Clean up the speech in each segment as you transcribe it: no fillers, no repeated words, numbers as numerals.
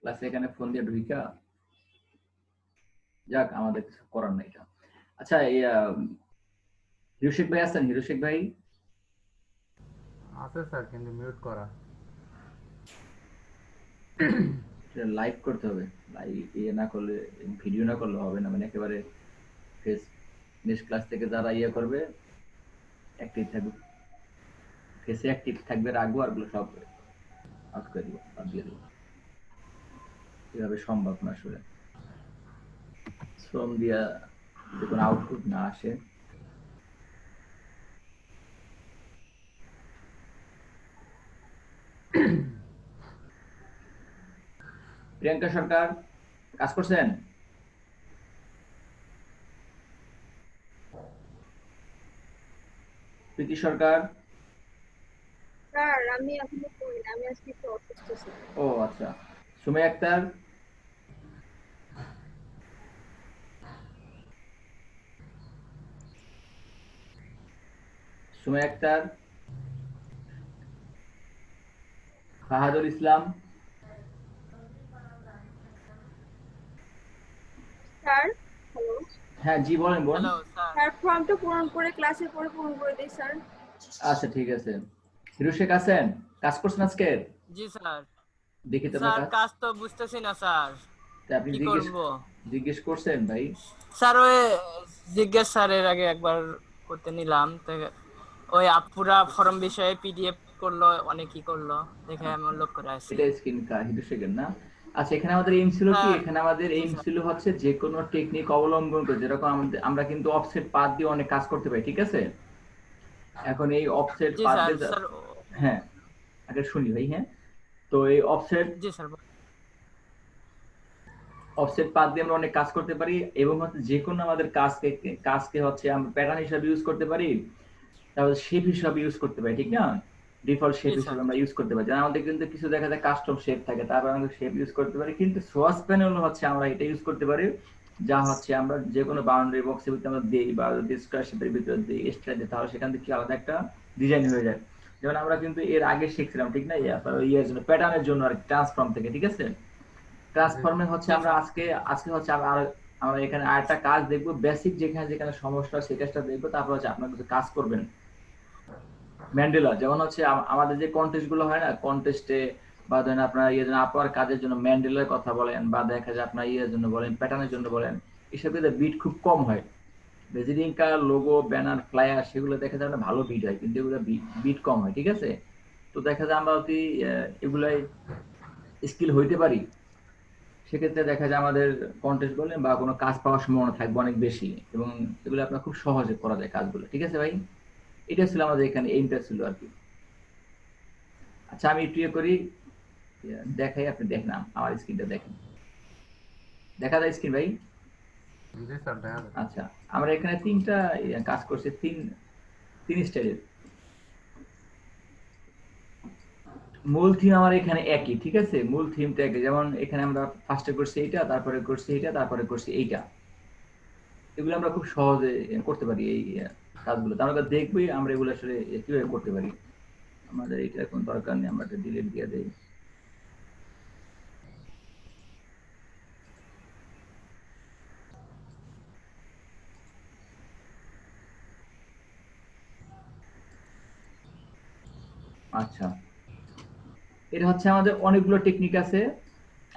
ক্লাসে এখানে ফোন দিয়ে ঢুইকা যাক, আমাদের কিছু করার নাই এটা। আচ্ছা, এই হিরোশিক ভাই আছেন? হিরোশিক ভাই আছে স্যার, কিন্তু মিউট করা। লাইভ করতে হবে। লাইভ ইয়ে না করলে, ভিডিও না করলে হবে না, মানে একেবারে ফেস নেক্সট ক্লাস থেকে যারা ইয়ে করবে অ্যাক্টিভ থাকবে, ফেসে অ্যাক্টিভ থাকবে, রাখবো আর গুলো সব আউট করে দিব, বাদ দিয়ে দেবো। এভাবে সম্ভব না আসলে, শ্রম দিয়া যদি কোনো আউটপুট না আসে। প্রিয়াঙ্কা সরকার কাজ করছেন? প্রীতি সরকার? স্যার আমি এখনো করি না, আমি আজকে একটু অসুস্থ ছিলাম। ও আচ্ছা। সুমাইয়া আক্তার? সুমাইয়া আক্তার? ফাহাদুল ইসলাম? Sir hello. হ্যাঁ জি বলেন, বলুন। Hello sir. স্যার ফর্মটা পূরণ করে ক্লাসের পরে পূরণ করে দিই স্যার। আচ্ছা ঠিক আছে। হিরোশেখ আছেন? কাজ করছেন আজকে? জি স্যার। দেখি তো আপনার স্যার কাজ। কাজ তো বুঝতেছি না স্যার, তা আপনি কি জিজ্ঞেস করব। জিজ্ঞেস করছেন ভাই? স্যার ওই জিজ্ঞেস স্যারের আগে একবার করতে নিলাম, তো ওই আপুরা ফর্ম বিষয়ে পিডিএফ করলো, অনেক কি করলো দেখে আমি উল্লেখ করে আসি। এটা স্ক্রিন হিরোশেখের না? আচ্ছা, এখানে আমাদের এইম ছিল কি, হ্যাঁ এখানে আমাদের জি এইম স্যার। ছিল হচ্ছে যে কোনো টেকনিক অবলম্বন করে, যেরকম আমরা কিন্তু অফসেট পাথ দিয়ে অনেক কাজ করতে পারি, ঠিক আছে? এখন এই অফসেট জি পাথ স্যার। দিয়ে স্যার হ্যাঁ, আগে শুনি ভাই। হ্যাঁ, তো এই অফসেট জি স্যার। অফসেট পাথ দিয়ে আমরা অনেক কাজ করতে পারি, এবং হচ্ছে যে কোনো আমাদের কাজকে হচ্ছে আমরা প্যাটার্ন হিসাবে ইউজ করতে পারি, তারপর শেপ হিসাবে ইউজ করতে পারি, ঠিক না? ডিফল্ট শেপ জি স্যার। হিসেবে আমরা ইউজ করতে পারি, যেমন আমাদের কিন্তু কিছু দেখা যায় কাস্টম শেপ থাকে, তারপর আমরা শেপ ইউজ করতে পারি। কিন্তু সোয়াস প্যানেল হচ্ছে আমরা এটা ইউজ করতে পারি, যা হচ্ছে আমরা যে কোনো বাউন্ডারি বক্সের ভিতরে আমরা দিই, বা যদি স্কয়ার শেপের ভিতরে দিই, এক্সট্রা দিই, তাহলে সেখান থেকে কি আলাদা একটা ডিজাইন হয়ে যায়। যেমন আমরা কিন্তু এর আগে শিখছিলাম, ঠিক না, ইয়ের জন্য, প্যাটার্নের জন্য আর ট্রান্সফর্ম থেকে, ঠিক আছে? জি ট্রান্সফর্মে স্যার। হচ্ছে জি আমরা স্যার। আজকে হচ্ছে আমরা এখানে আরেকটা কাজ দেখবো, বেসিক যেখানে যেখানে সমস্যা সেই কাজটা দেখবো, তারপর হচ্ছে আপনার কিছু কাজ করবেন। ম্যান্ডেলা যেমন হচ্ছে আমাদের যে কন্টেস্ট গুলো হয় না, কন্টেস্টে বা ধরেন আপনার ইয়ে জন্য আপার কাজের জন্য ম্যান্ডেলার কথা বলেন, বা দেখা যায় আপনার ইয়ের জন্য বলেন, প্যাটার্নের জন্য বলেন, এসব কিন্তু বিট খুব কম হয়। Visiting card, logo, banner, flyer, সেগুলো দেখা যায় ভালো বিট হয়, কিন্তু এগুলো বিট কম হয়, ঠিক আছে? তো দেখা যায় আমরা যদি এগুলাই স্কিল হইতে পারি, সেক্ষেত্রে দেখা যায় আমাদের কন্টেস্ট বলেন বা কোনো কাজ পাওয়ার সম্ভাবনা থাকবে অনেক বেশি, এবং এগুলো আপনার খুব সহজে করা যায় কাজগুলো, ঠিক আছে ভাই? এটা ছিল আমাদের এখানে এইমটা ছিল আর কি। আচ্ছা, আমি একটু ইয়ে করি, দেখাই, আপনি দেখেন আমার স্ক্রিনটা দেখেন। দেখা যায় স্ক্রিন ভাই? জি স্যার, দেখা যাচ্ছে। আচ্ছা, আমরা এখানে তিনটা কাজ করছি, তিন স্টাইলের। মূল থিম আমার এখানে একই, ঠিক আছে? মূল থিমটা একই, যেমন এখানে আমরা ফার্স্টে করছি এইটা, তারপরে করছি এইটা, তারপরে করছি এইটা। এগুলো আমরা খুব সহজে করতে পারি এই কাজগুলো, তো আমরা দেখবই আমরা এগুলো আসলে কিভাবে করতে পারি। আমাদের এটা এখন দরকার নেই, আমরা এটা ডিলিট দিয়ে দেই। আচ্ছা, এটা হচ্ছে আমাদের অনেকগুলো টেকনিক আছে।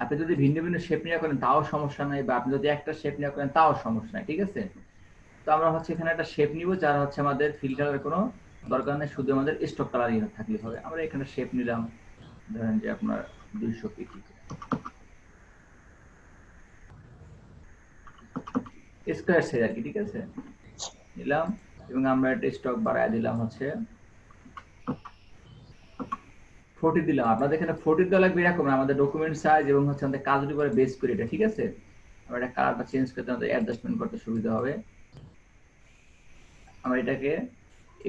আপনি যদি ভিন্ন ভিন্ন শেপ নিয়ে করেন তাও সমস্যা নাই, বা আপনি যদি একটা শেপ নিয়ে করেন তাও সমস্যা নাই, ঠিক আছে? তো আমরা হচ্ছে এখানে একটা শেপ নিব, যার হচ্ছে আমাদের ফিল কালারের কোনো দরকার নেই, শুধু আমাদের স্টক কালার থাকলে হবে। আমরা এখানে শেপ নিলাম, ধরেন যে আপনার 200 পিটি স্কোয়ার সাইজ আর কি, ঠিক আছে? নিলাম, এবং আমরা একটা স্টক বাড়ায় দিলাম হচ্ছে 40 দিলাম। আপনাদের এখানে 40 দেওয়া লাগবে এরকম না, আমাদের ডকুমেন্ট সাইজ এবং হচ্ছে আমাদের কাজের উপরে বেস করে এটা, ঠিক আছে? আমরা এটা কালারটা চেঞ্জ করতে, আমাদের অ্যাডজাস্টমেন্ট করতে সুবিধা হবে। আমরা এটাকে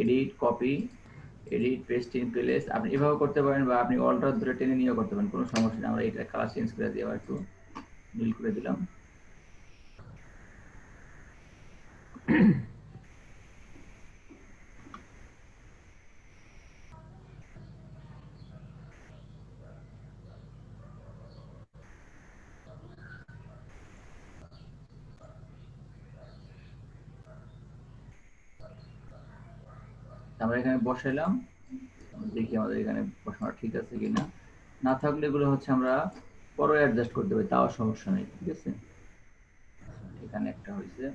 edit, copy, edit, paste in place, আপনি এভাবে করতে পারেন, বা আপনি অল্টার ধরে টেনে নিয়েও করতে পারেন, কোনো সমস্যা নেই। আমরা এটা কালার চেঞ্জ করে দিয়ে আবার একটু নীল করে দিলাম। আমরা এখানে বসাইলাম, দেখি আমাদের এখানে বসানো ঠিক আছে কিনা। না থাকলে এগুলো হচ্ছে আমরা পরে অ্যাডজাস্ট করতে পারি, তাও সমস্যা নেই, ঠিক আছে। এখানে একটা হয়েছে,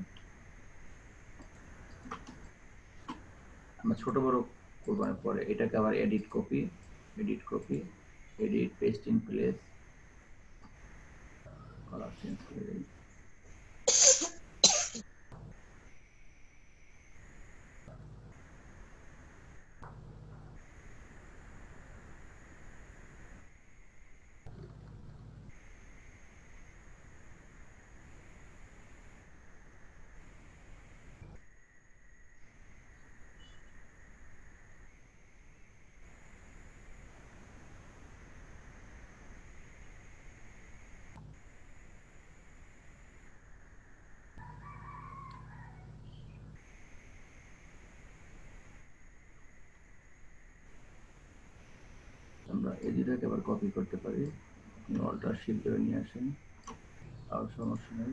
আমরা ছোট বড় করবো না পরে। এটাকে আবার edit copy, edit paste in place, colour change করে দিই। আমরা এই দুটাকে আবার কপি করতে পারি, অল্টার শিফট ধরে নিয়ে আসেন, তাও সমস্যা নেই।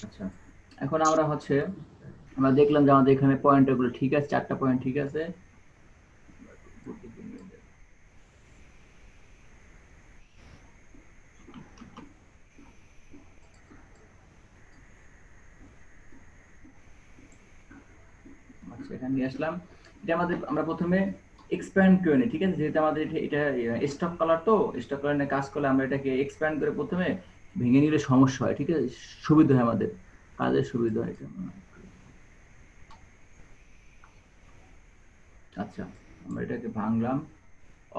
আচ্ছা, এখন আমরা হচ্ছে আমরা দেখলাম যে আমাদের এখানে পয়েন্টগুলো ঠিক আছে, 4টা পয়েন্ট ঠিক আছে। আচ্ছা, এখানে নিয়ে আসলাম। এটা আমাদের আমরা প্রথমে এক্সপ্যান্ড করে নিই, ঠিক আছে। যেহেতু আমাদের এটা স্টক কালার, তো স্টক কালার নিয়ে কাজ করলে আমরা এটাকে এক্সপ্যান্ড করে প্রথমে ভেঙে নিলে সমস্যা হয়, ঠিক আছে, সুবিধা হয় আমাদের কাজের সুবিধা হয় এটা। আচ্ছা, আমরা এটাকে ভাঙলাম,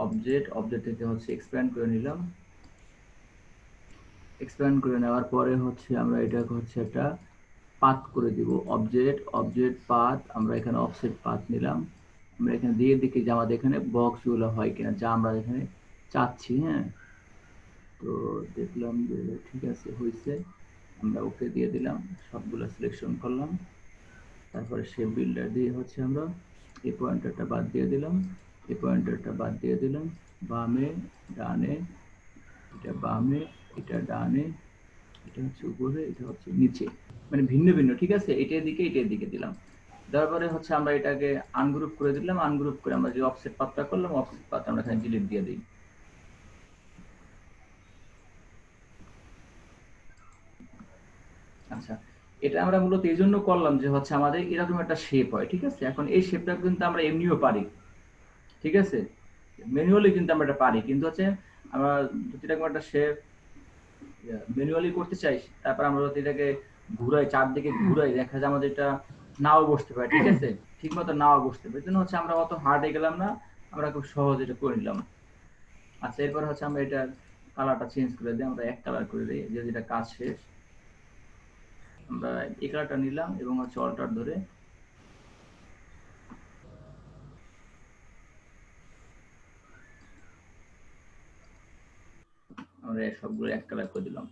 অবজেক্ট থেকে হচ্ছে এক্সপ্যান্ড করে নিলাম। এক্সপ্যান্ড করে নেওয়ার পরে হচ্ছে আমরা এটাকে হচ্ছে একটা পাথ করে দিব, অবজেক্ট পাথ। আমরা এখানে অফসেট পাথ নিলাম, আমরা এখানে দিয়ে দেখি যে আমাদের এখানে বক্সগুলো হয় কিনা, যা আমরা এখানে চাচ্ছি। হ্যাঁ, তো দেখলাম যে ঠিক আছে, হয়েছে। আমরা ওকে দিয়ে দিলাম, সবগুলো সিলেকশন করলাম। তারপরে শেপ বিল্ডার দিয়ে হচ্ছে আমরা এই পয়েন্টারটা বাদ দিয়ে দিলাম, এই পয়েন্টারটা বাদ দিয়ে দিলাম। বামে ডানে, এটা বামে, এটা ডানে, এটা হচ্ছে উপরে, এটা হচ্ছে নিচে, মানে ভিন্ন ভিন্ন, ঠিক আছে। এটার দিকে দিলাম। তারপরে হচ্ছে আমরা এটাকে আনগ্রুপ করে দিলাম। আনগ্রুপ করে আমরা যে অফসেট পাথটা করলাম, অফসেট পাথ আমরা এখানে ডিলিট দিয়ে দিই। আচ্ছা, এটা আমরা মূলত এই জন্য করলাম যে হচ্ছে আমাদের এরকম একটা শেপ হয়, ঠিক আছে। এখন এই শেপটা কিন্তু আমরা এমনিও পারি, ঠিক আছে, ম্যানুয়ালি কিন্তু আমরা এটা পারি, কিন্তু হচ্ছে আমরা যদি এরকম একটা শেপ ম্যানুয়ালি করতে চাই, তারপর আমরা যদি এটাকে ঘুরাই, চারদিকে ঘুরাই, দেখা যায় আমাদের এটা নাও বসতে পারে, ঠিক আছে, ঠিক মতো নাও বসতে পারে। এই জন্য হচ্ছে আমরা অত হার্ডে গেলাম না, আমরা খুব সহজ এটা করে নিলাম। আচ্ছা, এরপর হচ্ছে আমরা এটা কালারটা চেঞ্জ করে দিই, আমরা এক কালার করে দিই, যে যেটা কাজ শেষ। আমরা এই কালারটা নিলাম এবং হচ্ছে অল্টার ধরে আমরা সবগুলো এক কালার করে দিলাম।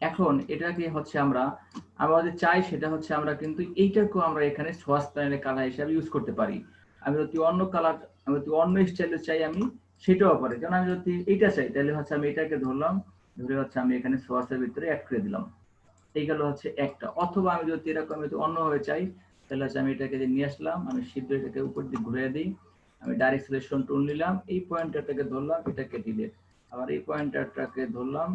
এখন এটাকে হচ্ছে আমরা আমাদের চাই সেটা হচ্ছে আমরা কিন্তু এইটাকেও আমরা এখানে সোয়াস প্যানেলের কালার হিসাবে ইউজ করতে পারি। আমি যদি অন্য কালার, আমি যদি অন্য স্টাইলে চাই, আমি সেটাও পারি। যেমন আমি যদি এইটা চাই, তাহলে হচ্ছে আমি এটাকে ধরলাম, ধরে হচ্ছে আমি এখানে সোয়াসের ভিতরে অ্যাড করে দিলাম, এই গেল হচ্ছে একটা। অথবা আমি যদি এরকম অন্যভাবে চাই, তাহলে হচ্ছে আমি এটাকে নিয়ে আসলাম, আমি শিফট এটাকে উপর দিকে ঘুরিয়ে দিই, আমি ডাইরেক্ট সিলেকশন টুল নিলাম, এই পয়েন্টারটাকে ধরলাম, এটাকে ডিলিট, আবার এই পয়েন্টারটাকে ধরলাম,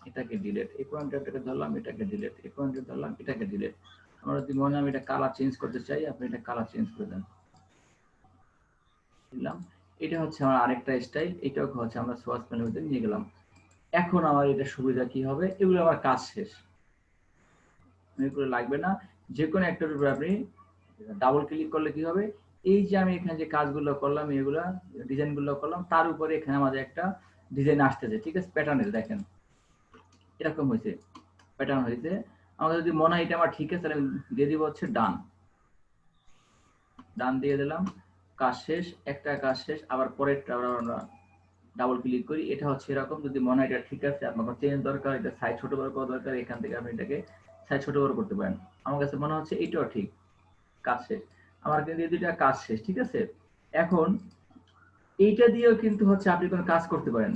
এটাকে ডিলিট, এই পয়েন্টারটাকে ধরলাম, এটাকে ডিলিট, এই পয়েন্টার ধরলাম, এটাকে ডিলিট। আমরা যদি মনে হয় এটা কালার চেঞ্জ করতে চাই, আপনি এটা কালার চেঞ্জ করে দেন, দিলাম। এটা হচ্ছে আমার আরেকটা স্টাইল, এটাও হচ্ছে আমরা সোয়াস প্যানেলের ভিতরে নিয়ে গেলাম। এখন আমার এটা সুবিধা কি হবে, এগুলো আমার কাজ শেষ, এগুলো লাগবে না। যে কোনো একটার উপর আপনি ডাবল ক্লিক করলে কি হবে, এই যে আমি এখানে যে কাজগুলো করলাম, এগুলা ডিজাইনগুলো করলাম, তার উপরে এখানে আমাদের একটা ডিজাইন আসতেছে, ঠিক আছে, প্যাটার্নের। দেখেন এরকম হয়েছে, প্যাটার্ন হয়েছে। আমাদের যদি মনে হয় এটা আমার ঠিক আছে, তাহলে দিয়ে দিব হচ্ছে ডান, ডান দিয়ে দিলাম, কাজ শেষ, একটা কাজ শেষ। আবার পরেরটা আমরা ডাবল ক্লিক করি, এটা হচ্ছে এরকম। যদি মনে হয় এটা ঠিক আছে, আপনার চেঞ্জ দরকার, এটা সাইজ ছোট বড় করা দরকার, এখান থেকে আপনি এটাকে সাইজ ছোট বড় করতে পারেন। আমার কাছে মনে হচ্ছে এইটাও ঠিক, কাজ শেষ। আমার কিন্তু এই দুইটা কাজ শেষ, ঠিক আছে। এখন এইটা দিয়েও কিন্তু হচ্ছে আপনি কোনো কাজ করতে পারেন,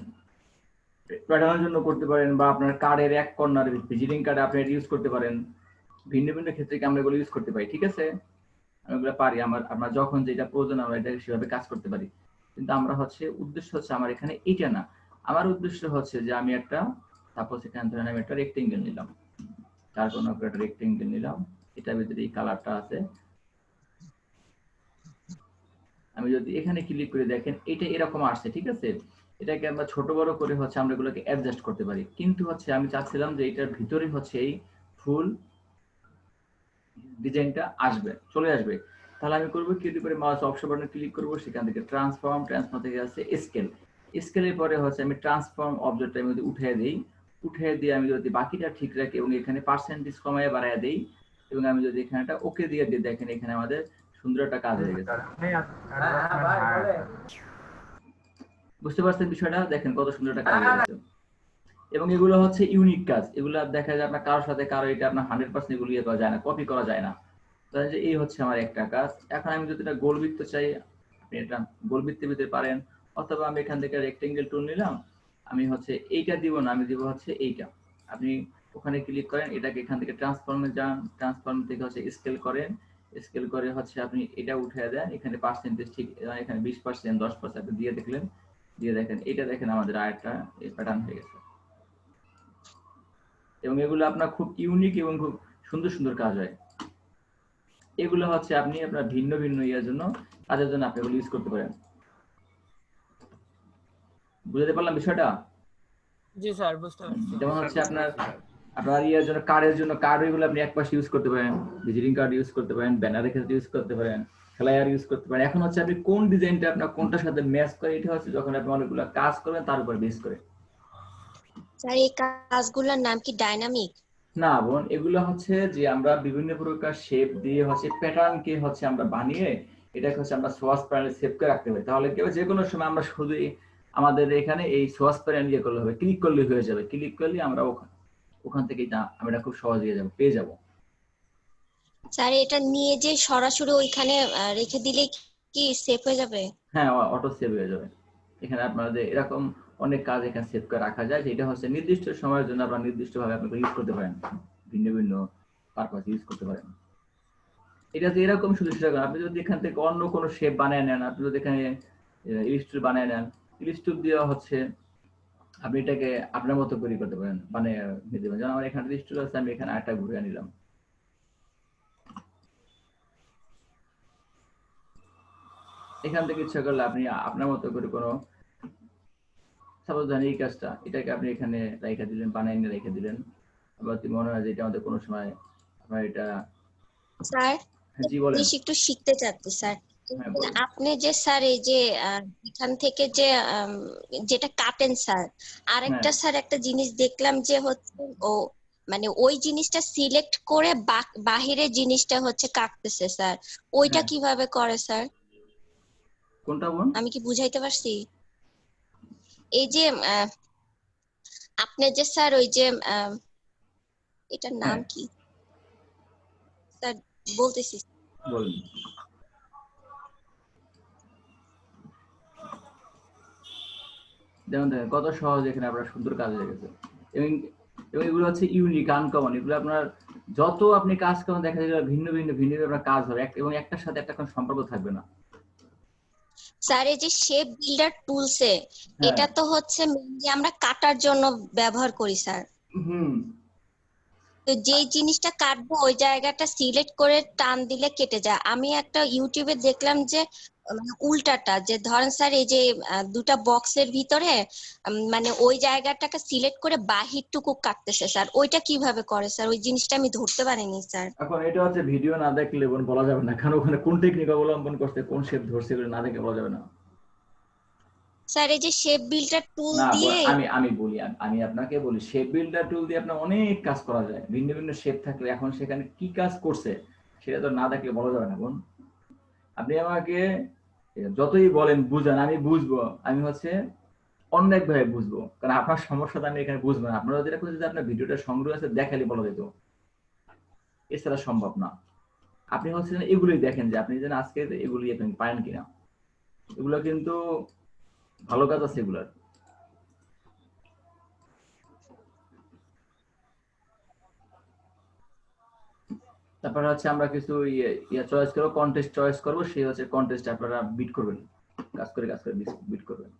প্যাটার্নের জন্য করতে পারেন, বা আপনার কার্ডের এক কর্নার ভিজিটিং কার্ডে আপনি এটা ইউজ করতে পারেন। ভিন্ন ভিন্ন ক্ষেত্রে আমরা এগুলো ইউজ করতে পারি, ঠিক আছে। আমি এগুলো পারি, আমার যখন যেটা প্রয়োজন আমরা এটা সেভাবে কাজ করতে পারি। কিন্তু আমরা হচ্ছে উদ্দেশ্য হচ্ছে আমার এখানে এইটা না, আমার উদ্দেশ্য হচ্ছে যে আমি একটা সাপোজ এখানে ধরেন আমি একটা রেক্টেঙ্গেল নিলাম, তার কোনো একটা রেক্টেঙ্গেল নিলাম, এটার ভিতরে এই কালারটা আছে। আমি যদি এখানে ক্লিক করে দেখেন এটা এরকম আসছে, ঠিক আছে। এটাকে আমরা ছোট বড় করে হচ্ছে আমরা এগুলোকে অ্যাডজাস্ট করতে পারি, কিন্তু হচ্ছে আমি চাচ্ছিলাম যে এটার ভিতরে হচ্ছে এই ফুল ডিজাইনটা আসবে, চলে আসবে। তাহলে আমি করবো কি, করে মাউস অপশন বাটনে ক্লিক করব, সেখান থেকে ট্রান্সফর্ম থেকে আছে স্কেল, স্কেলের পরে হচ্ছে আমি ট্রান্সফর্ম অবজেক্টটা আমি যদি উঠিয়ে দিয়ে আমি যদি বাকিটা ঠিক রাখি এবং এখানে পার্সেন্টেজ কমায় বাড়ায় দেই, এবং আমি যদি এখানে একটা ওকে দিয়ে দিই, দেখেন এখানে আমাদের সুন্দর একটা কাজ হয়ে গেছে। বুঝতে পারছেন বিষয়টা? দেখেন কত সুন্দর একটা কাজ হয়ে গেছে। এবং এগুলো হচ্ছে ইউনিক কাজ, এগুলো দেখা যায় আপনার কারোর সাথে কারো এটা আপনার 100% এগুলো ইয়ে করা যায় না, কপি করা যায় না। তাহলে যে এই হচ্ছে আমার একটা কাজ। এখন আমি যদি এটা গোলবৃত্ত চাই, আপনি এটা গোলবৃত্তের ভিতরে পারেন, অথবা আমি এখান থেকে রেক্টেঙ্গেল টুল নিলাম, আমি হচ্ছে এইটা দিব না, আমি দিব হচ্ছে এইটা। আপনি ওখানে ক্লিক করেন, এটাকে এখান থেকে ট্রান্সফর্মে যান, ট্রান্সফর্ম থেকে হচ্ছে স্কেল করেন, স্কেল করে হচ্ছে আপনি এটা উঠিয়ে দেন, এখানে পার্সেন্টেজ ঠিক এখানে 20% 10% আপনি দিয়ে দেখলেন, দিয়ে দেখেন এটা দেখেন আমাদের আরেকটা এই প্যাটার্ন হয়ে গেছে। এবং এগুলো আপনার খুব ইউনিক এবং খুব সুন্দর সুন্দর কাজ হয়। এগুলো হচ্ছে আপনি আপনার ভিন্ন ভিন্ন ইয়ার জন্য, কাজের জন্য আপনি এগুলো ইউজ করতে পারেন। বুঝতে পারলাম বিষয়টা? জি স্যার, বুঝতে পারছি। যেমন হচ্ছে আপনার আপনার ইয়ার জন্য, কার্ডের জন্য কার্ড এগুলো আপনি এক পাশে ইউজ করতে পারেন, ভিজিটিং কার্ড ইউজ করতে পারেন, ব্যানারের ক্ষেত্রে ইউজ করতে পারেন, ফ্লায়ার ইউজ করতে পারেন। এখন হচ্ছে আপনি কোন ডিজাইনটা আপনার কোনটার সাথে ম্যাচ করে, এটা হচ্ছে যখন আপনি অনেকগুলো কাজ করবেন তার উপর বেস করে। স্যার এই কাজগুলোর নাম কি ডাইনামিক? না বোন, এগুলো হচ্ছে যে আমরা বিভিন্ন প্রকার শেপ দিয়ে হচ্ছে প্যাটার্নকে হচ্ছে আমরা বানিয়ে এটাকে হচ্ছে আমরা সোয়াস প্যানেলে সেভ করে রাখতে পারি। তাহলে কি হবে, যে কোনো সময় আমরা শুধু আমাদের এখানে এই সোয়াস প্যানেল ইয়ে করলে হবে, ক্লিক করলে হয়ে যাবে, ক্লিক করলে আমরা ওখান থেকে আমরা খুব সহজে পেয়ে যাব। স্যার এটা নিয়ে যে সরাসরি ওইখানে রেখে দিলে কি সেভ হয়ে যাবে? হ্যাঁ, অটো সেভ হয়ে যাবে। এখানে আপনাদের এরকম অনেক কাজ এখানে সেভ করে রাখা যায়, যেটা হচ্ছে নির্দিষ্ট সময়ের জন্য আপনারা নির্দিষ্টভাবে আপনারা ইউজ করতে পারেন, ভিন্ন ভিন্ন পারপাস ইউজ করতে পারেন। এটা যে এরকম শুধু সেটা, আপনি যদি এখান থেকে অন্য কোনো শেপ বানিয়ে নেন, আপনি যদি এখানে ইলিস্ট্রেটর বানিয়ে নেন, ইলিস্ট্রেটর দিয়ে হচ্ছে আপনি এটাকে আপনার মতো করে করতে পারেন, বানিয়ে নিতে পারেন। যেমন আমার এখানে ইলিস্ট্রেটর আছে, আমি এখানে আরেকটা ঘুরে নিলাম, এখান থেকে ইচ্ছা করলে আপনি আপনার মতো করে কোনো সাপোজ ধরেন এই কাজটা, এটাকে আপনি এখানে রেখে দিলেন, বানিয়ে নিয়ে রেখে দিলেন। আবার মনে হয় যে এটা আমাদের কোনো সময় আপনার এটা। স্যার জি বলেন। একটু শিখতে চাচ্ছি স্যার। হ্যাঁ বলেন। আপনি যে স্যার এই যে এখান থেকে যে যেটা কাটেন স্যার, আরেকটা স্যার একটা জিনিস দেখলাম যে হচ্ছে ও মানে ওই জিনিসটা সিলেক্ট করে বাহিরের জিনিসটা হচ্ছে কাটতেছে স্যার, ওইটা কিভাবে করে স্যার? কোনটা বোন? আমি কি বুঝাইতে পারছি? এই যে আপনি যে স্যার ওই যে এটার নাম কি স্যার বলতেছি, বলেন। যেমন দেখেন কত সহজ, এখানে আপনার সুন্দর কাজ হয়ে গেছে। এবং এগুলো হচ্ছে ইউনিক, আনকমন। এগুলো আপনার যত আপনি কাজ করেন দেখা যায় ভিন্ন ভিন্ন আপনার কাজ হবে, এবং একটার সাথে একটা কোনো সম্পর্ক থাকবে না। স্যার এই যে শেপ বিল্ডার টুলসে, এটা তো হচ্ছে মেইনলি আমরা কাটার জন্য ব্যবহার করি স্যার। তো যেই জিনিসটা কাটবো ওই জায়গাটা সিলেক্ট করে টান দিলে কেটে যায়। আমি একটা ইউটিউবে দেখলাম যে মানে উল্টাটা, যে ধরেন স্যার এই যে দুটা বক্সের ভিতরে মানে ওই জায়গাটাকে সিলেক্ট করে বাহিরটুকু কাটতেছে স্যার, ওইটা কিভাবে করে স্যার? ওই জিনিসটা আমি ধরতে পারিনি স্যার। এখন এটা হচ্ছে ভিডিও না দেখলে বলা যাবে না, কারণ ওখানে কোন টেকনিক অবলম্বন করতে, কোন শেপ ধরছে এগুলো না দেখে বলা যাবে না। স্যার এই যে শেপ বিল্ডার টুল দিয়ে আমি বলি, আমি আপনাকে বলি, শেপ বিল্ডার টুল দিয়ে আপনার অনেক কাজ করা যায়, ভিন্ন ভিন্ন শেপ থাকলে এখন সেখানে কি কাজ করছে সেটা তো না দেখলে বলা যাবে না বোন। আপনি আমাকে যতই বলেন বুঝান, আমি বুঝবো, আমি হচ্ছে অনেক ভাবে বুঝবো, কারণ আপনার সমস্যাটা আমি এখানে বুঝবো না। আপনারা যেটা করছেন যে আপনার ভিডিওটা সংগ্রহ আছে দেখালে বলা যেত, এছাড়া সম্ভব না। আপনি হচ্ছে যে এগুলোই দেখেন যে আপনি যেন আজকে এগুলি আপনি পারেন কিনা। এগুলো কিন্তু ভালো কাজ আছে এগুলার। তারপরে হচ্ছে আমরা কিছু চয়েস করবো, কন্টেস্ট চয়েস করবো, সেই হচ্ছে কন্টেস্ট আপনারা বিট করবেন, কাজ করে বিট করবেন।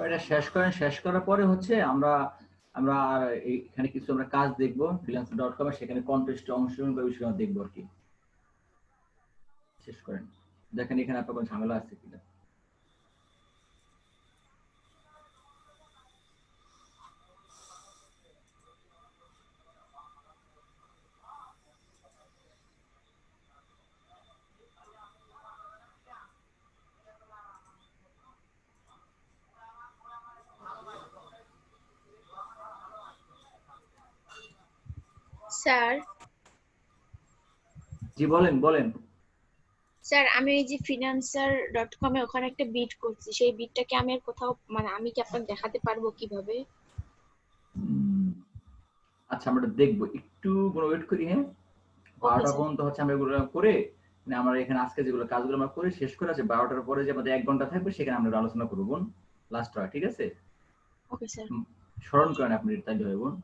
এটা শেষ করেন, শেষ করার পরে হচ্ছে আমরা আমরা আর এখানে কিছু আমরা কাজ দেখবো freelancer.com এ, সেখানে কন্টেস্টে অংশগ্রহণ করে বিষয় দেখবো আর কি। শেষ করেন, দেখেন এখানে আপনার কোনো ঝামেলা আছে কিনা। স্যার, জি বলেন বলেন। স্যার আমি এই যে ফিনান্সার.com এ ওখানে একটা বিড করছি, সেই বিডটা কি আমি আর কোথাও, মানে আমি কি আপনাকে দেখাতে পারবো কিভাবে? আচ্ছা আমরা দেখবো, একটু ওয়েট করি, হ্যাঁ। ওকে 12টা স্যার। পর্যন্ত হচ্ছে আমরা এগুলো করে, মানে আমরা এখানে আজকে যেগুলো কাজগুলো আমরা করে শেষ করে আছে, 12টার পরে যে আমাদের 1 ঘন্টা থাকবে সেখানে আমরা আলোচনা করবো বোন, লাস্ট হয়, ঠিক আছে। Okay sir. স্মরণ করেন আপনি তাইলে হয় বোন।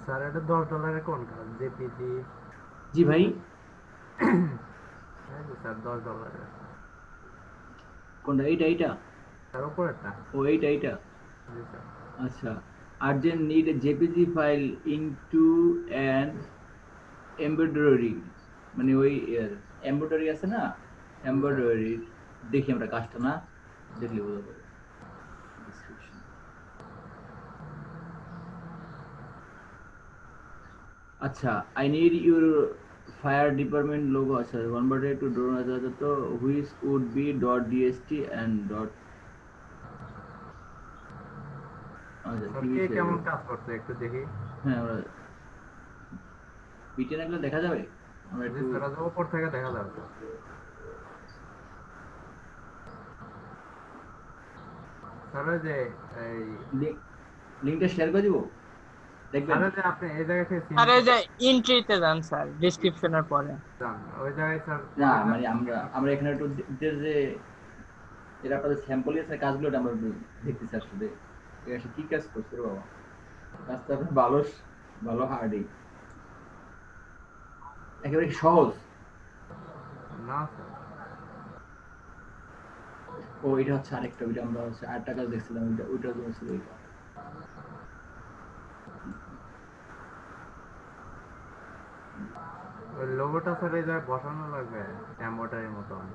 স্যার এটা $10 কোন কাজ জেপিজি? জি ভাই, স্যার $10 কোনটা? এইটা স্যার উপরেরটা। ও এইটা জি স্যার। আচ্ছা। Urgent need a JPG file into an embroidery, মানে ওই এমব্রয়ডারি আছে না, এমব্রয়ডারি। দেখি আমরা কাজটা না দেখলে বোঝা যাবে। Description. আচ্ছা, I need your fire department logo, আচ্ছা, converted to drone, আচ্ছা, তো which would be .dst and dot, আচ্ছা স্যার কি কে বিষয়? কেমন কাজ করছে একটু দেখি। হ্যাঁ, আমরা পিটিএন এগুলো দেখা যাবে, আমরা জি একটু স্যার আজ উপর থেকে দেখা যাবে। স্যার ওই যে এই লিঙ্কটা শেয়ার করে দিব, দেখবেন। স্যার ওই যে আপনি এই জায়গা থেকে আর এই যে এন্ট্রিতে যান স্যার, ডেসক্রিপশনের পরে। যান ওই জায়গায় স্যার না মানে আমরা এখানে একটু যে যেটা আপনাদের স্যাম্পল আছে কাজগুলো আমরা একটু দেখতেছি আসলে এ আসলে কি কাজ করছে রে বাবা। কাজটা আপনার ভালো ভালো হার্ডই, একেবারে সহজ। না স্যার ও এটা হচ্ছে আরেকটা, ওইটা আমরা হচ্ছে আরেকটা কাজ দেখছিলাম, ওইটার জন্য ছিল ওইটা। ওই লোগোটা স্যার এই জায়গায় বসানো লাগবে এমব্রয়ডারির মতন।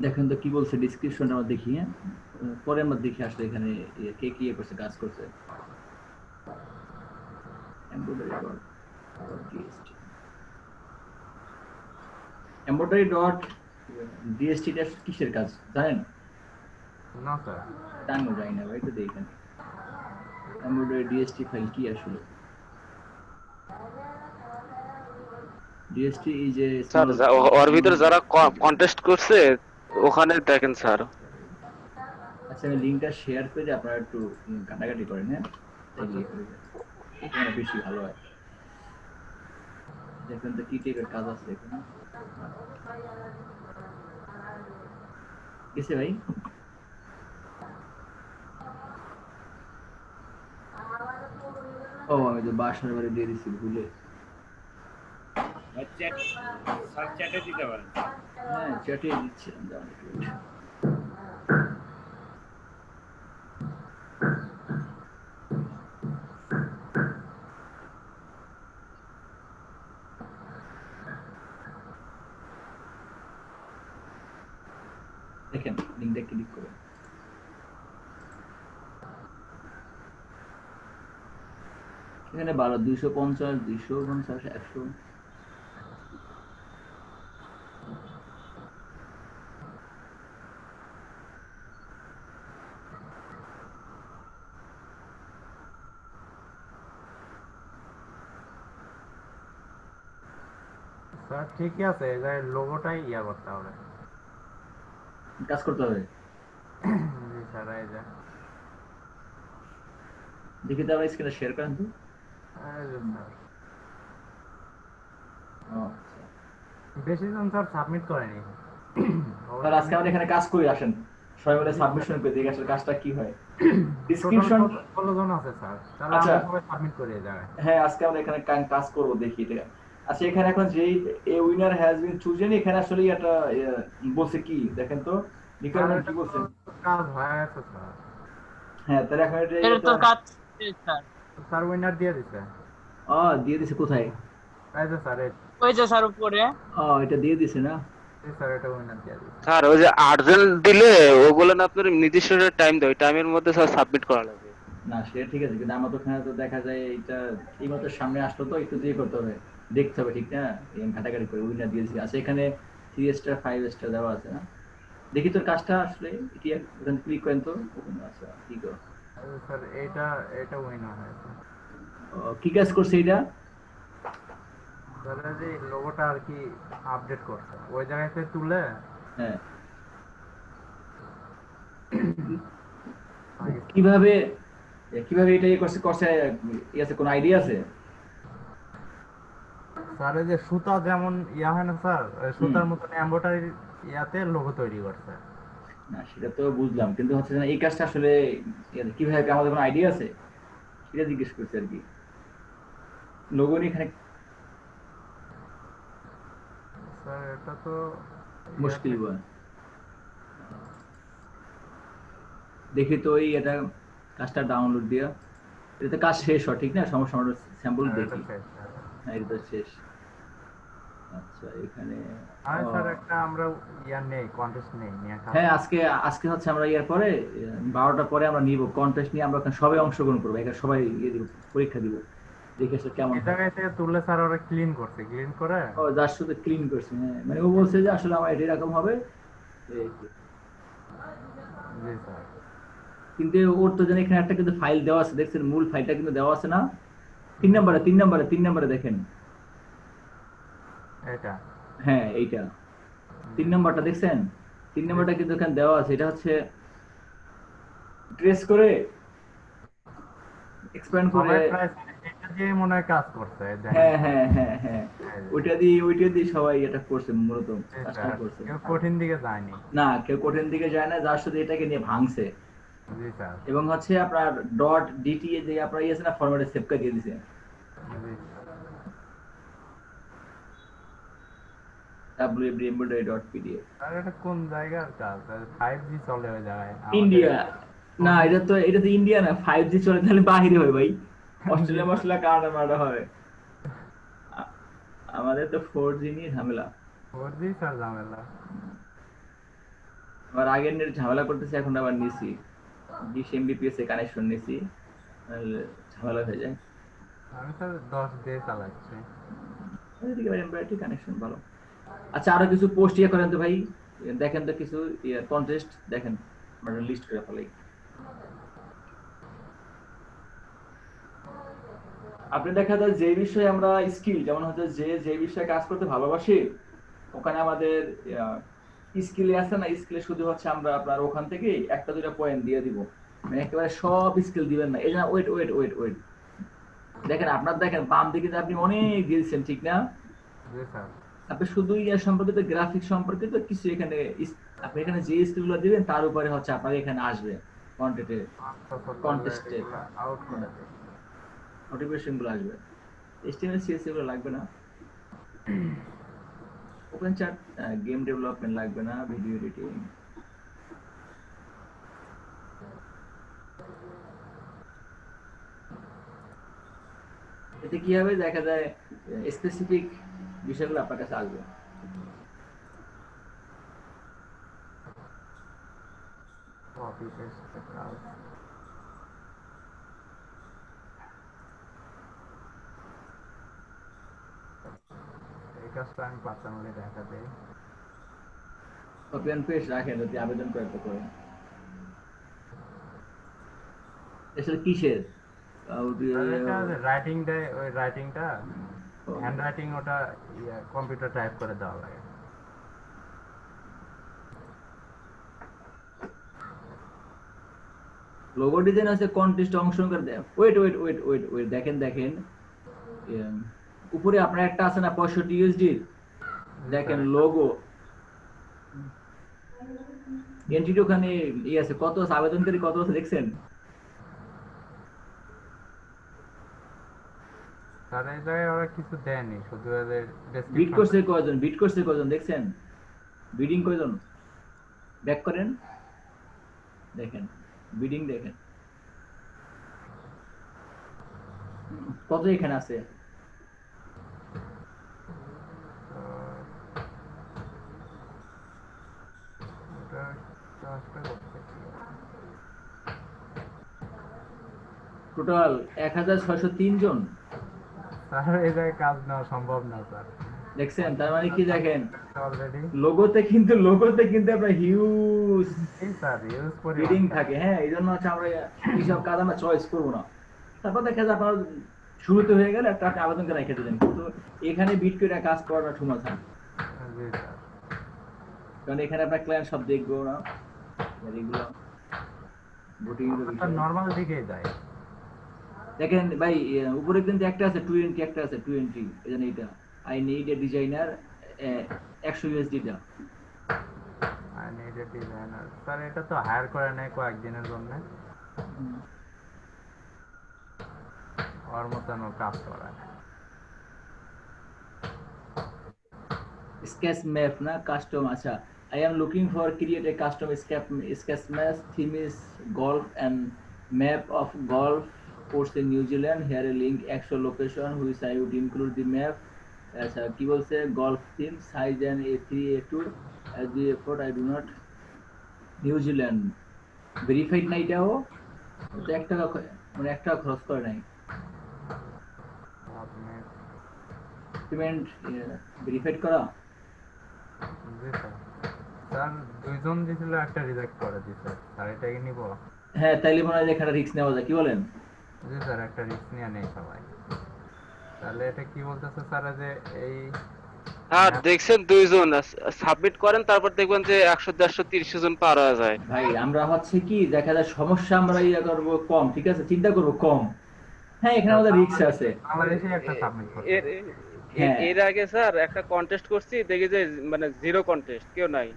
দেখেন তো কি বলছে ডিসক্রিপশনটা আমরা দেখি, হ্যাঁ পরে আমরা দেখি আসলে এখানে কে কি করছে, কাজ করছে। এমব্রয়ডারি ডট ডিএসটি টা কিসের কাজ জানেন? না স্যার টাঙ্গো যাই না ভাই, তো দেখেন এমব্রয়ডারি ডিএসটি ফাইল কি আসলে। ডিএসটি ইজ এ স্যার ওর ভিতরে যারা কন্টেস্ট করছে ওখানে দেখেন স্যার। আচ্ছা, আমি লিংকটা শেয়ার করে আপনারা একটু কাটাকাটি করেন, হ্যাঁ এখানে বেশি ভালো হয়। দেখেন তো কি টাইপের কাজ আছে এখানে। কিসে ভাই? ও আমি তো বাসার বাড়ি দিয়ে দিচ্ছি ভুলে। চ্যাটে দিতে পারেন। হ্যাঁ চ্যাটে দিচ্ছিলাম, দাঁড়ান একটু wait। দেখেন লিঙ্কটা ক্লিক করে এখানে 250 250 100। স্যার ঠিকই আছে এই জায়গায় লোগোটাই ইয়া করতে হবে। কাজ করতে হবে। জি স্যার এই যে দেখি তো আমার স্ক্রিনে শেয়ার করেন তো। এই যে স্যার ও আচ্ছা, বেশি জন স্যার সাবমিট করেনি। তাহলে আজকে আমরা এখানে কাজ করি, আসেন সবাই মিলে সাবমিশন করে দেখি আসলে কাজটা কি হয়। ডিসক্রিপশন 16 জন আছে স্যার, তাহলে আচ্ছা। আমরা সবাই সাবমিট করে এই জায়গায়। হ্যাঁ আজকে আমরা এখানে কাজ করব, দেখি এটা। আচ্ছা এখানে এখন যেই a winner has been chosen, এখানে আসলে এটা বলছে কি দেখেন তো, রিকোয়ারমেন্ট কি বলছে। কাজ হয়ে গেছে স্যার। হ্যাঁ তাহলে এখন এর তো কাজ স্যার, স্যার উইনার দিয়ে দিছে। দিয়ে দিছে কোথায়? এই যে স্যার এই ওই যে স্যার উপরে। এটা দিয়ে দিছে না। স্যার এটা উইনার দিয়ে দিছে। স্যার ওই যে আর্জেন্ট দিলে ওগুলো না আপনার নির্দিষ্ট টাইম দেয়, টাইমের মধ্যে স্যার সাবমিট করা লাগবে। না সেটা ঠিক আছে, কিন্তু আমার তো ওখানে তো দেখা যায় এটা এই মাত্র সামনে আসলো, তো একটু দিয়ে করতে হবে, দেখতে হবে ঠিক না, এই ঘাটাঘাটি করে উইনার দিয়ে দিছি। আচ্ছা এখানে 3 স্টার 5 স্টার দেওয়া আছে না, দেখি তোর কাজটা আসলে কি, ওখানে ক্লিক করেন তো। আচ্ছা কি কর, স্যার এটা উইনার হয়েছে। কি কাজ করছে এটা? স্যার যে লোগোটা আর কি আপডেট করতে ওই জায়গাতে তুলে হ্যাঁ কিভাবে কিভাবে এটা করছে, আছে কোনো আইডিয়া আছে? স্যার এই যে সুতা যেমন ইয়া হয় না স্যার, ওই সুতার মতন এমব্রয়ডারি ইয়াতে লোগো তৈরি করছে। না সেটা তো বুঝলাম, কিন্তু হচ্ছে যে এই কাজটা আসলে কিভাবে হবে, আমাদের কোনো আইডিয়া আছে? সেটা জিজ্ঞেস করছি আর কি। লোগো নিয়ে এখানে স্যার এটা তো মুশকিল ইয়াতে বল। দেখি তো ওই এটা কাজটা ডাউনলোড দিয়া, এটা তো কাজ শেষ হয় ঠিক না? সমস্যা স্যাম্পল এটা দেখি। শেষ, স্যার। হ্যাঁ এটা তো শেষ। আচ্ছা এখানে আর ও, স্যার একটা আমরা ইয়া নেই, কন্টেস্ট নেই নিয়ে হ্যাঁ আজকে আজকে হচ্ছে আমরা ইয়ার পরে 12টার পরে আমরা নিব কন্টেস্ট নিয়ে, আমরা ওখানে সবাই অংশগ্রহণ করবো, এখানে সবাই ইয়ে দিব, পরীক্ষা দিব, দেখে আসলে কেমন এই হয়। জায়গায় থেকে তুললে স্যার ওরা ক্লিন করছে, ক্লিন করে ও যার সাথে ক্লিন করছে, হ্যাঁ মানে ও বলছে যে আসলে আমার এটা এরকম হবে এই কি। জি স্যার। কিন্তু ওর তো জানি এখানে একটা কিন্তু ফাইল দেওয়া আছে, দেখছেন মূল ফাইলটা কিন্তু দেওয়া আছে না? 3 নম্বরে দেখেন। এটা হ্যাঁ এইটা 3 নম্বরটা দেখছেন? 3 নম্বরটা কিন্তু এখানে দেওয়া আছে, এটা হচ্ছে ট্রেস করে এক্সপ্যান্ড করে। সবাই প্রায় এটা দিয়ে মনে হয় কাজ করছে, দেখেন। হ্যাঁ হ্যাঁ হ্যাঁ হ্যাঁ ওইটা দিয়ে সবাই এটা করছে, মূলত জি কাজটা স্যার, করছে। কেউ কঠিন দিকে যায়নি। না কেউ কঠিন দিকে যায় না, যার সাথে এটাকে নিয়ে ভাঙছে জি স্যার। এবং হচ্ছে আপনার ডট ডিটি যে আপনার ইয়ে আছে না, ফরম্যাটে সেভ করে দিয়ে দিছে। জি www.embroidery.pdf স্যার, এটা কোন জায়গার কাজ? 5G চলে ওই জায়গায় আমাদের। ইন্ডিয়া। না এটা তো ইন্ডিয়া না, 5G চলে তাহলে বাহিরে হয় ভাই, অস্ট্রেলিয়া কানাডা হয়। আ- আমাদের তো 4G নিয়ে ঝামেলা। 4G স্যার ঝামেলা। আবার আগের নেট ঝামেলা করতেছে, এখন আবার নিছি 20 Mbps এ কানেকশন নিছি, নাহলে ঝামেলা হয়ে যায়। আমি স্যার 10 দিয়ে চালাচ্ছি। এদিকে আবার এমব্রয়ডারি কানেকশন ভালো। আচ্ছা আরো কিছু পোস্ট ইয়ে করেন তো ভাই, দেখেন তো কিছু কন্টেস্ট দেখেন, আমরা লিস্ট করে ফেলাই। আপনি দেখা যায় যে বিষয়ে আমরা স্কিল, যেমন হচ্ছে যে বিষয়ে কাজ করতে ভালোবাসি, ওখানে আমাদের স্কিলে আছে না, স্কিলে শুধু হচ্ছে আমরা আপনার ওখান থেকে একটা দুইটা পয়েন্ট দিয়ে দিব, মানে একেবারে সব স্কিল দিবেন না। এই যে ওয়েট ওয়েট ওয়েট ওয়েট, দেখেন আপনার দেখেন বাম দিকে যে আপনি অনেক দিয়েছেন ঠিক না? জি স্যার। আপনি শুধু ইয়া সম্পর্কিত, গ্রাফিক সম্পর্কিত কিছু এখানে আপনি এখানে যে স্কিলগুলো দিবেন তার উপরে হচ্ছে আপনার এখানে আসবে কন্টেন্টে, কন্টেস্টে আউট করে দিই। নোটিফিকেশন গুলো আসবে। HTML CSS গুলো লাগবে না, ওপেন চ্যাট, গেম ডেভেলপমেন্ট লাগবে না, ভিডিও এডিটিং। এতে কি হবে দেখা যায় স্পেসিফিক বিষয়গুলো আপনার কাছে আসবে। কপি পেস্ট কাজ। এই কাজটা আমি পার্সোনালি দেখা দেই। কপি এন্ড পেস্ট রাখেন যদি আবেদন করতে করেন। আসলে কিসের রাইটিং দেয়, ওই রাইটিংটা হ্যান্ড রাইটিং, ওটা কম্পিউটার টাইপ করে দেওয়া লাগে। লোগো ডিজাইন আছে কন্টেস্ট অংশগ্রহণ করে দেয়। Wait wait wait wait wait দেখেন দেখেন, উপরে আপনার একটা আছে না 65 USD, দেখেন লোগো এন্ট্রিটি ওখানে আছে, কত আছে আবেদনকারী, কত আছে দেখছেন? স্যার এই জায়গায় ওরা কিছু দেয়নি, শুধু এদের বিট ডেসক্রিপশন। করছে কয়জন দেখছেন? বিডিং কয়জন? ব্যাক করেন, দেখেন বিডিং দেখেন কত এখানে আছে। ওটা কাজটা করতে কি? টোটাল 1603 জন স্যার এই জায়গায় কাজ নেওয়া সম্ভব না স্যার। দেখছেন, তার মানে কি দেখেন অলরেডি লোগোতে কিন্তু আপনার হিউজ এই স্যার ইউজ বিডিং পরিমাণ। থাকে। হ্যাঁ এই জন্য হচ্ছে আমরা এইসব কাজ আমরা চয়েস করবো না। তারপর দেখা যায় আপনার শুরুতে হয়ে গেলে একটা আপনি আবেদনকে রেখে দিলেন, কিন্তু এখানে বিট করে কাজ করাটা সমাধান, জি স্যার। কারণ এখানে আপনার ক্লায়েন্ট সব দেখবো না, এগুলো ভোটিং স্যার নরমাল দিকেই যায়। দেখেন ভাই উপরে কিন্তু একটা আছে 20, একটা আছে 20, এই জন্য এটা I need a designer 100 USD দাও। I need a designer. Sir এটা তো হায়ার করে নেয় কয়েকদিনের জন্য, ওর মতন ও কাজ করে। স্কেচ ম্যাপ না কাস্টম, আচ্ছা I am looking for create a custom sketch map. Theme is golf and map of golf course in New Zealand. Here a link actual location which I would include the map. আচ্ছা কি বলছে, golf theme size and A3 A2 as the effort I do not new Zealand verified না এটাও, তো 1 টাকা মানে 1 টাকা খরচ করে নাই আপনি পেমেন্ট ভেরিফাইড করা। জি স্যার। স্যার দুইজন দিছিল, একটা রিজেক্ট করে দিছে। স্যার এটা কি নিব? হ্যাঁ তাইলে মনে হয় যে এখানে রিস্ক নেওয়া যায়, কি বলেন? জি স্যার, একটা রিস্ক নিয়ে নেই সবাই। তাহলে এটা কি বলতেছে স্যার যে এই আর দেখছেন 2 জন সাবমিট করেন, তারপর দেখবেন যে 100 150 30 জন পার হয়ে যায়। ভাই আমরা হচ্ছে কি দেখা যায় সমস্যা আমরা ইয়া করবো কম, ঠিক আছে, চিন্তা করবো কম। হ্যাঁ এখানে আমাদের রিস্ক আছে। বাংলাদেশে একটা সাবমিট করতে এর এর আগে স্যার একটা কন্টেস্ট করছি, দেখি যে মানে জিরো কন্টেস্ট, কেউ নাই।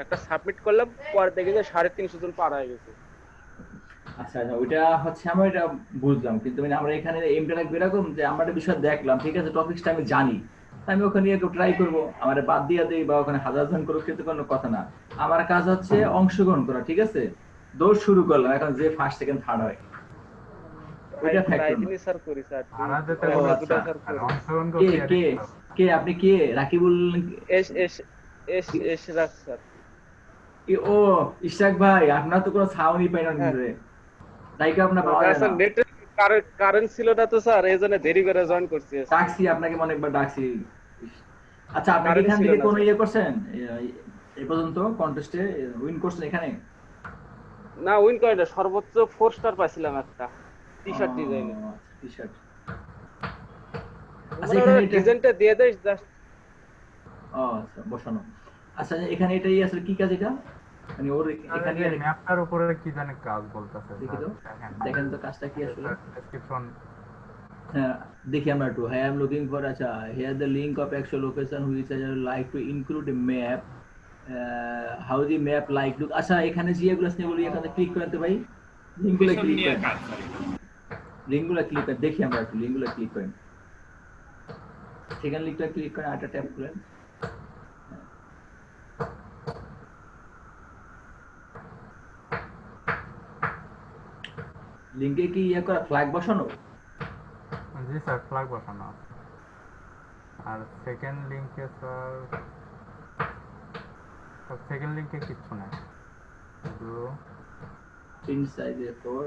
একটা সাবমিট করলাম, পরে দেখি যে 350 জন পার হয়ে গেছে। আচ্ছা আচ্ছা ওইটা হচ্ছে আমরা এটা বুঝলাম, কিন্তু মানে আমরা এখানে এমটা রাখবো এরকম যে আমরা একটা বিষয় দেখলাম, ঠিক আছে, টপিকসটা আমি জানি, আমি ওখানে একটু ট্রাই করবো, আমার বাদ দিয়ে দেই বা ওখানে 1000 জন করুক, কিন্তু কোনো কথা না। আমার কাজ হচ্ছে অংশগ্রহণ করা, ঠিক আছে, দৌড় শুরু করলাম, এখন যে ফার্স্ট সেকেন্ড থার্ড হয় ওইটা ফ্যাক্টর। প্রাইজিনি স্যার করি স্যার। আমরা যেটা ও, বলছি আচ্ছা। স্যার অংশগ্রহণ কে করতে কে কে আপনি কে রাকিবুল? এস এস এস এস রাখ স্যার। ও ইশাক ভাই, আপনার তো কোনো সাউন্ডই পাই না ভিতরে, তাই কি আপনার পাওয়া যায় স্যার না? নেট কারেন্ট ছিল না তো স্যার, এইজন্য দেরি করে জয়েন করছি। ডাকছি আপনাকে অনেকবার ডাকছি। আচ্ছা আপনি কি কারেন্ট এখান ছিল থেকে না, কোনো স্যার। ইয়ে করছেন এই পর্যন্ত কন্টেস্টে উইন করছেন এখানে? না উইন করে না, সর্বোচ্চ 4 স্টার পাইছিলাম একটা টি-শার্ট ডিজাইনে। টি-শার্ট। আচ্ছা মানে এখানে ওরা ডিজাইনটা দিয়ে দেয় জাস্ট। ও আচ্ছা বসানো। আচ্ছা এখানে এটাই আসলে কি কাজ এটা, মানে ওর এখানে ম্যাপটার উপরে কি জানি কাজ বলতেছে দেখি তো, দেখেন তো কাজটা কি আসলে। ডেসক্রিপশন হ্যাঁ দেখি আমরা একটু, হ্যাঁ আই এম লুকিং ফর, আচ্ছা here the link of actual location which I would like to include a map, how the map like look. আচ্ছা এখানে যে এগুলো আছে এগুলো এখানে ক্লিক করেন তো ভাই, লিংকগুলো এসব ক্লিক নিয়ে করেন, কাজ করে। লিংকগুলো ক্লিক করেন, দেখি আমরা একটু লিংকগুলো ক্লিক করেন, সেখানে লিংকটা ক্লিক করেন, আরেকটা ট্যাপ করেন। লিংকে কি ইয়ে করা ফ্ল্যাগ বসানো? জি স্যার, ফ্ল্যাগ বসানো আছে। আর সেকেন্ড লিংকে স্যার, সেকেন্ড লিংকে কিছু নাই, শুধু প্রিন্ট সাইজ এ4।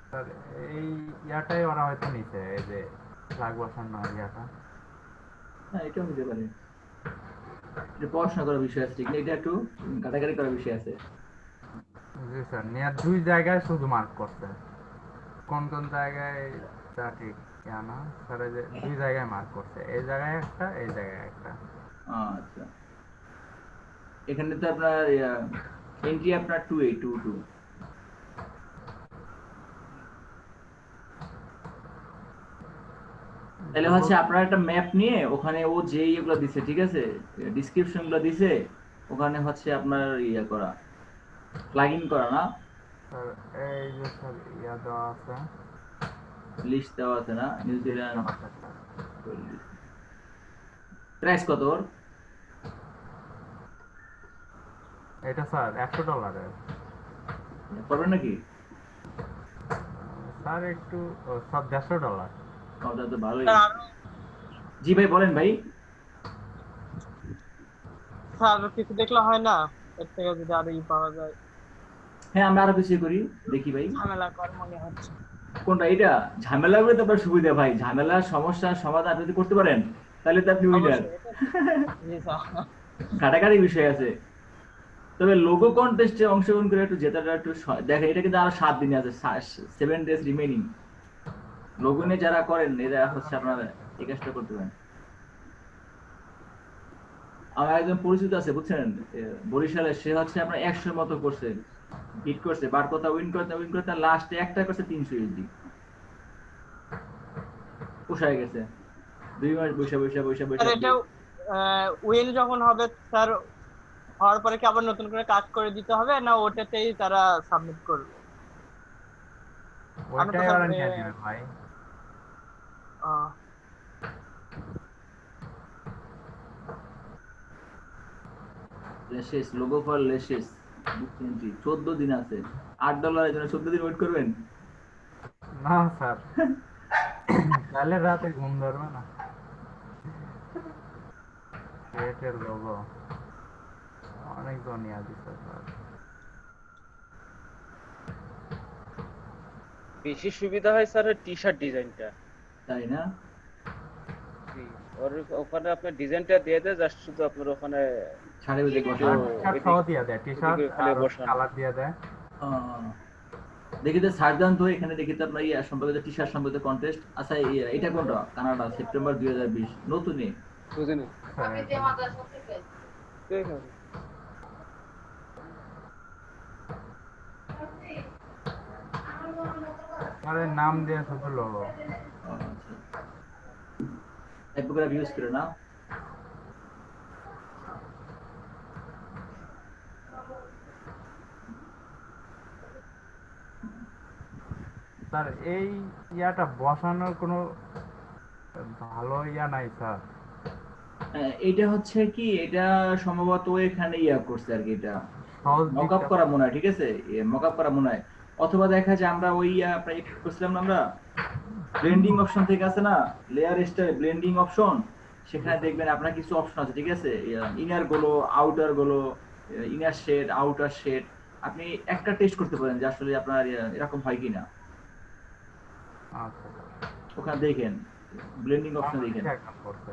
স্যার এই ইয়াটাই ওরা হয়তো নিচে, এই যে ফ্ল্যাগ বসানো ইয়াটা। হ্যাঁ এটাও নিতে পারে, এটা পড়াশোনা করার বিষয় আছে, ঠিক না, এটা একটু কাটাকাটি করার বিষয় আছে। জি স্যার, নিয়ে 2 জায়গায় শুধু মার্ক করছে, কোন কোন জায়গায় তা ঠিক জানা স্যার, এই যে 2 জায়গায় মার্ক করছে, এই জায়গায় একটা, এই জায়গায় একটা। আচ্ছা এখানে তো আপনার এন্ট্রি আপনার 2822, তাহলে হচ্ছে আপনার একটা ম্যাপ নিয়ে ওখানে ও যে ইয়েগুলো দিছে, ঠিক আছে, ডেসক্রিপশন গুলো দিছে, ওখানে হচ্ছে আপনার ইয়া করা, প্লাগইন করা না, স্যার এই যে স্যার ইয়া দেওয়া আছে, লিস্ট দেওয়া আছে না, নিউজিল্যান্ড প্রাইস কত ওর? এটা স্যার $100 করবেন নাকি? স্যার একটু স্যার $150। ওটা তো ভালোই। জি ভাই বলেন ভাই। স্যার কিছু দেখলে হয় না, এর থেকে যদি আরো পাওয়া যায়। হ্যাঁ আমরা আরো কিছু করি, দেখি ভাই ঝামেলা কর মনে হচ্ছে। কোনটা, এটা ঝামেলা করে তো আপনার সুবিধা ভাই, ঝামেলা সমস্যার সমাধান আপনি যদি করতে পারেন তাহলে তো আপনি উইনার। জি স্যার। কাটাকাটি বিষয় আছে, তবে লোগো কন্টেস্টে অংশগ্রহণ করে একটু জেতাটা একটু দেখেন, এটা কিন্তু আরো 7 দিন আছে, 7 days রিমেইনিং। লোগো নিয়ে যারা করেন এরা হচ্ছে আপনারা এই কাজটা করতে পারেন। আমার একজন পরিচিত আছে বুঝছেন, বরিশালে, সে হচ্ছে আপনার 100 মতো করছে, হিট করছে, বার কথা উইন করতে লাস্টে একটা করছে 300 USD। পোষায় গেছে 2 মাস বৈশা বৈশা বৈশা বৈশা স্যার এটা উইন যখন হবে স্যার, হওয়ার পরে কি আবার নতুন করে কাজ করে দিতে হবে, না ওটাতেই তারা সাবমিট করবে? আমি তো ওইটাই স্যার ওরা নিয়ে নেবে ভাই। লেশেস লোগো ফর লেশেস 14 দিন আছে। $8 এর জন্য 14 দিন ওয়েট করবেন? না স্যার, তাহলে রাতে ঘুম ধরবে না। ক্রিয়েটের লোগো অনেক দুনিয়া দিচ্ছে স্যার। বেশি সুবিধা হয় স্যার টি শার্ট ডিজাইনটা। তাই না? ওর ওখানে আপনার ডিজাইনটা দিয়ে দেয়, জাস্ট শুধু আপনার ওখানে ছাড়ে ওই যে বসে। টি-শার্ট সহ দিয়ে দেয়, টি-শার্ট খালি আর বসানো। কালার দিয়ে দেয়। দেখি তো সার্জান তো এখানে দেখি তো আপনার ইয়া সম্পর্কিত টি-শার্ট সম্পর্কিত কন্টেস্ট। আচ্ছা এটা কোনটা? কানাডা, সেপ্টেম্বর 2020 নতুনই। বুঝিনি। আরে নাম দিয়ে শুধু লোগো। আচ্ছা টাইপোগ্রাফ ইউজ করে না? স্যার এই ইয়াটা বসানোর কোনো ভালো ইয়া নাই স্যার। এটা হচ্ছে কি, এটা সম্ভবত এখানে ইয়া করছে আর কি, এটা সহজ মকআপ দিকটা- করা মনে হয়, ঠিক আছে, মকআপ করা মনে হয়। অথবা দেখা যায় আমরা ওই প্রায় করছিলাম না আমরা, ব্লেন্ডিং অপশন থেকে আছে না, লেয়ার স্টাইল ব্লেন্ডিং অপশন, সেখানে দেখবেন আপনার কিছু অপশন আছে, ঠিক আছে, ইনার গুলো, আউটার গুলো, ইনার শেড, আউটার শেড, আপনি একটা টেস্ট করতে পারেন যে আসলে আপনার এরকম হয় কিনা। আচ্ছা ওখানে দেখেন ব্লেন্ডিং অপশন দেখেন। একদম করছে।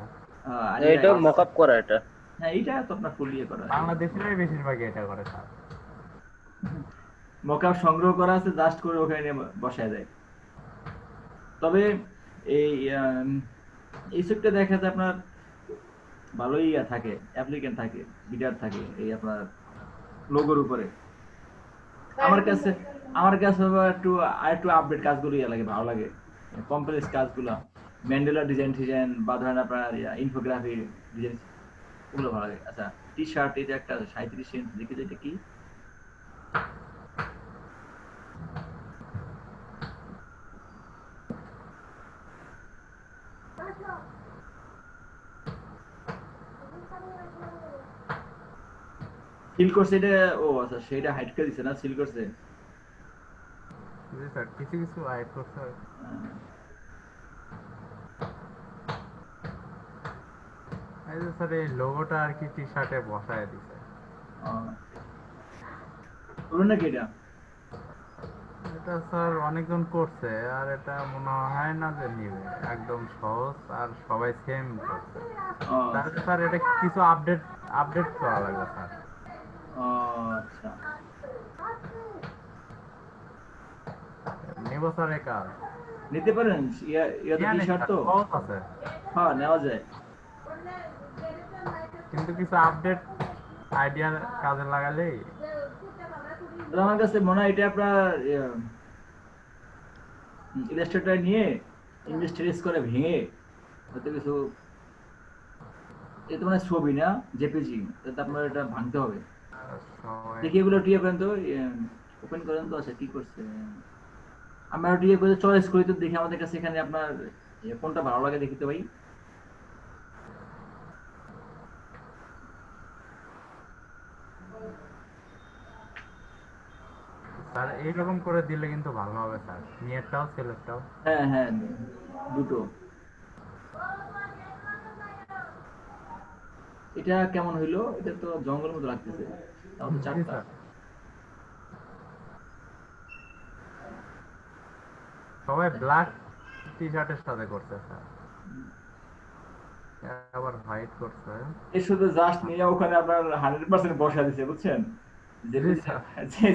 আর এটা মকআপ করা এটা। হ্যাঁ এটা তো আপনার ফুল ইয়ে করা, বাংলাদেশের বেশিরভাগই এটা করে স্যার। মকআপ সংগ্রহ করা আছে, জাস্ট করে ওখানে নিয়ে বসায় দেয়। তবে এই এই সেটটা দেখা যায় আপনার ভালোই থাকে, অ্যাপ্লিকেন্ট থাকে, বিডার থাকে এই আপনার লোগোর উপরে। আমার কাছে একটু আরেকটু আপডেট কাজগুলো লাগে, ভালো লাগে, কমপ্লেক্স কাজগুলো, ম্যান্ডেলা ডিজাইন বা ধরেন আপনার ইনফোগ্রাফি ডিজাইন, ওগুলো ভালো লাগে। আচ্ছা টি শার্ট, এটা একটা 37 ইঞ্চ দেখি, এটা কি? সিল করছে এটা? ও আচ্ছা, সেটা হাইড করে দিছে না, সিল করছে। জি স্যার, কিছু কিছু আইড করছে। এই যে স্যার এই লোগোটা আর কি টি-শার্টে বসায় দিছে। করুন নাকি এটা? এটা স্যার অনেকজন করছে, আর এটা মনে হয় না যে নিবে, একদম সহজ আর সবাই সেম করছে। তাহলে স্যার এটা কিছু আপডেট করা লাগবে স্যার। আচ্ছা নেব স্যার এই কাজ। নিতে পারেন, ইয়া তো টি শার্ট তো সহজ আছে, হ্যাঁ নেওয়া যায়। কিন্তু কিছু আপডেট আইডিয়া কাজে লাগালেই। আমার কাছে মনে হয় এটা আপনার ইলাস্ট্রেটর নিয়ে ইংলিশ ট্রেস করে ভেঙে হয়তো কিছু, এটা মানে ছবি না জেপিজি, তাতে আপনার এটা ভাঙতে হবে। দেখি এগুলো টিয়ে করেন তো, ওপেন করেন তো। আচ্ছা কি করছে, আমরা টিয়ে করে চয়েস করি তো, দেখি আমাদের কাছে এখানে আপনার কোনটা ভালো লাগে দেখি তো ভাই। স্যার এইরকম করে দিলে কিন্তু ভালো হবে স্যার, নিয়েরটাও ছেলেরটাও। হ্যাঁ হ্যাঁ দুটো। এটা কেমন হইলো? এটা তো জঙ্গলের মতো লাগতেছে, তাও তো চারটা। সবাই ব্ল্যাক টি-শার্টের সাথে করছে স্যার, আবার হোয়াইট করছে। এই শুধু জাস্ট নিয়ে ওখানে আপনার 100% বসা দিছে, বুঝছেন,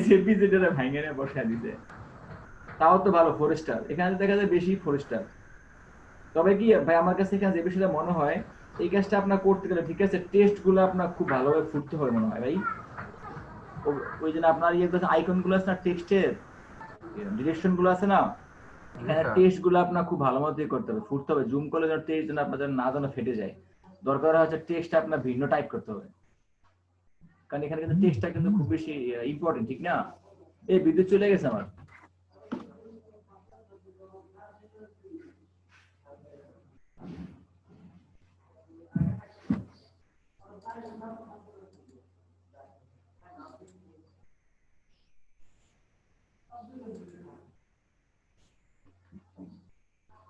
যে পিজিটা ভাঙে নিয়ে বসা দিছে। তাও তো ভালো, ফরেস্টার এখানে দেখা যায় বেশি ফরেস্টার। তবে কি ভাই, আমার কাছে এখানে যে বিষয়টা মনে হয়, এই কাজটা আপনার করতে গেলে, ঠিক আছে, টেস্ট গুলো আপনার খুব ভালোভাবে ফুটতে হবে মনে হয় ভাই। ওই জন্য আপনার আইকন গুলো আছে না, টেক্সটের ডিরেকশন গুলো আছে না, হ্যাঁ, স্যার। টেস্ট গুলো আপনার খুব ভালো মতোই করতে হবে, ফুটতে হবে। জুম করলে যেন টেস্ট যেন আপনার যেন না যেন ফেটে যায়। দরকার হচ্ছে টেস্ট আপনার ভিন্ন টাইপ করতে হবে, কারণ এখানে কিন্তু টেস্টটা কিন্তু খুব বেশি ইম্পর্টেন্ট, ঠিক না? এই বিদ্যুৎ চলে গেছে আমার।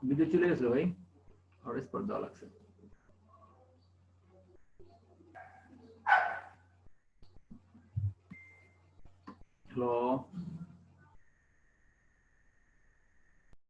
বিদ্যুৎ চলে গেছে ভাই, হটস্পট দেওয়া লাগছে। হ্যালো।